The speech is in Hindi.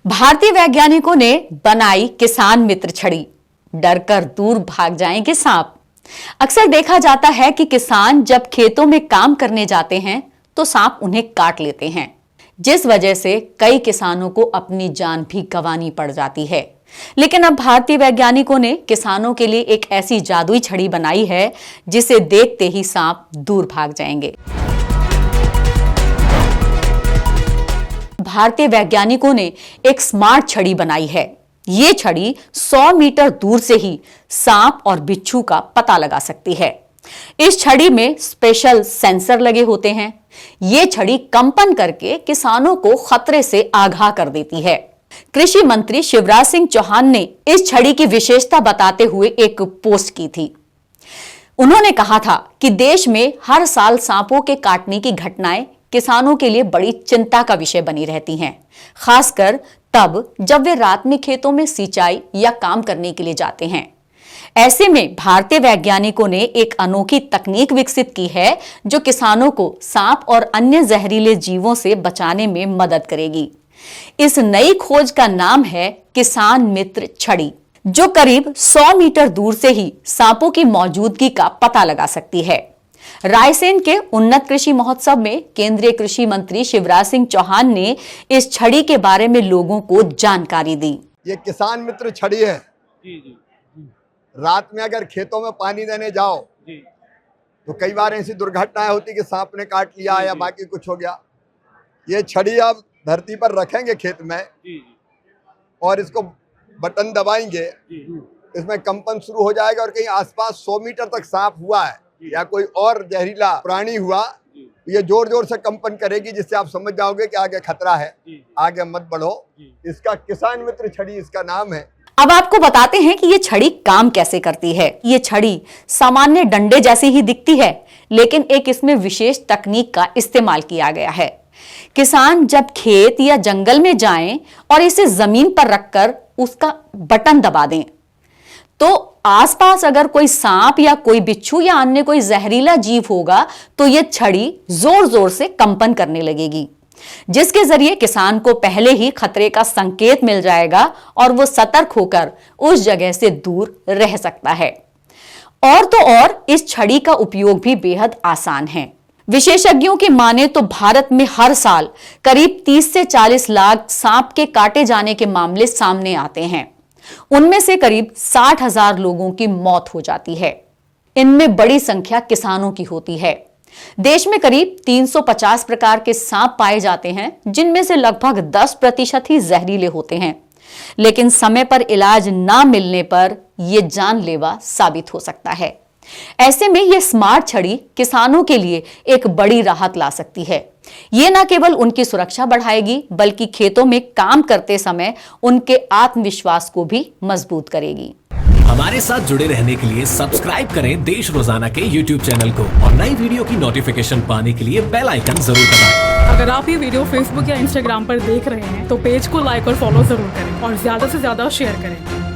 भारतीय वैज्ञानिकों ने बनाई किसान मित्र छड़ी, डरकर दूर भाग जाएंगे सांप। अक्सर देखा जाता है कि किसान जब खेतों में काम करने जाते हैं तो सांप उन्हें काट लेते हैं, जिस वजह से कई किसानों को अपनी जान भी गंवानी पड़ जाती है। लेकिन अब भारतीय वैज्ञानिकों ने किसानों के लिए एक ऐसी जादुई छड़ी बनाई है जिसे देखते ही सांप दूर भाग जाएंगे। भारतीय वैज्ञानिकों ने एक स्मार्ट छड़ी बनाई है। ये छड़ी 100 मीटर दूर से ही सांप और बिच्छू का पता लगा सकती है। इस छड़ी में स्पेशल सेंसर लगे होते हैं। ये छड़ी कंपन करके किसानों को खतरे से आगाह कर देती है। कृषि मंत्री शिवराज सिंह चौहान ने इस छड़ी की विशेषता बताते हुए एक पोस्ट की थी। उन्होंने कहा था कि देश में हर साल सांपों के काटने की घटनाएं किसानों के लिए बड़ी चिंता का विषय बनी रहती हैं, खासकर तब जब वे रात में खेतों में सिंचाई या काम करने के लिए जाते हैं। ऐसे में भारतीय वैज्ञानिकों ने एक अनोखी तकनीक विकसित की है जो किसानों को सांप और अन्य जहरीले जीवों से बचाने में मदद करेगी। इस नई खोज का नाम है किसान मित्र छड़ी, जो करीब 100 मीटर दूर से ही सांपों की मौजूदगी का पता लगा सकती है। रायसेन के उन्नत कृषि महोत्सव में केंद्रीय कृषि मंत्री शिवराज सिंह चौहान ने इस छड़ी के बारे में लोगों को जानकारी दी। ये किसान मित्र छड़ी है। जी। रात में अगर खेतों में पानी देने जाओ तो कई बार ऐसी दुर्घटनाएं होती कि सांप ने काट लिया या बाकी कुछ हो गया। ये छड़ी आप धरती पर रखेंगे खेत में और इसको बटन दबाएंगे, इसमें कंपन शुरू हो जाएगा और कहीं आसपास 100 मीटर तक सांप हुआ है या कोई और जहरीला प्राणी हुआ, ये जोर जोर से कंपन करेगी, जिससे आप समझ जाओगे कि आगे खतरा है, आगे मत बढ़ो। इसका किसान मित्र छड़ी इसका नाम है। अब आपको बताते हैं कि ये छड़ी काम कैसे करती है। ये छड़ी सामान्य डंडे जैसी ही दिखती है, लेकिन एक इसमें विशेष तकनीक का इस्तेमाल किया गया है। किसान जब खेत या जंगल में जाएं और इसे जमीन पर रखकर उसका बटन दबा दें तो आसपास अगर कोई सांप या कोई बिच्छू या अन्य कोई जहरीला जीव होगा तो यह छड़ी जोर जोर से कंपन करने लगेगी, जिसके जरिए किसान को पहले ही खतरे का संकेत मिल जाएगा और वो सतर्क होकर उस जगह से दूर रह सकता है। और तो और इस छड़ी का उपयोग भी बेहद आसान है। विशेषज्ञों की माने तो भारत में हर साल करीब 30 से 40 लाख सांप के काटे जाने के मामले सामने आते हैं। उनमें से करीब 60,000 लोगों की मौत हो जाती है। इनमें बड़ी संख्या किसानों की होती है। देश में करीब 350 प्रकार के सांप पाए जाते हैं, जिनमें से लगभग 10% ही जहरीले होते हैं, लेकिन समय पर इलाज ना मिलने पर यह जानलेवा साबित हो सकता है। ऐसे में यह स्मार्ट छड़ी किसानों के लिए एक बड़ी राहत ला सकती है। ये न केवल उनकी सुरक्षा बढ़ाएगी, बल्कि खेतों में काम करते समय उनके आत्मविश्वास को भी मजबूत करेगी। हमारे साथ जुड़े रहने के लिए सब्सक्राइब करें देश रोजाना के YouTube चैनल को और नई वीडियो की नोटिफिकेशन पाने के लिए बेल आइकन जरूर दबाएं। अगर आप ये वीडियो Facebook या Instagram पर देख रहे हैं तो पेज को लाइक और फॉलो जरूर करें और ज्यादा से ज्यादा शेयर करें।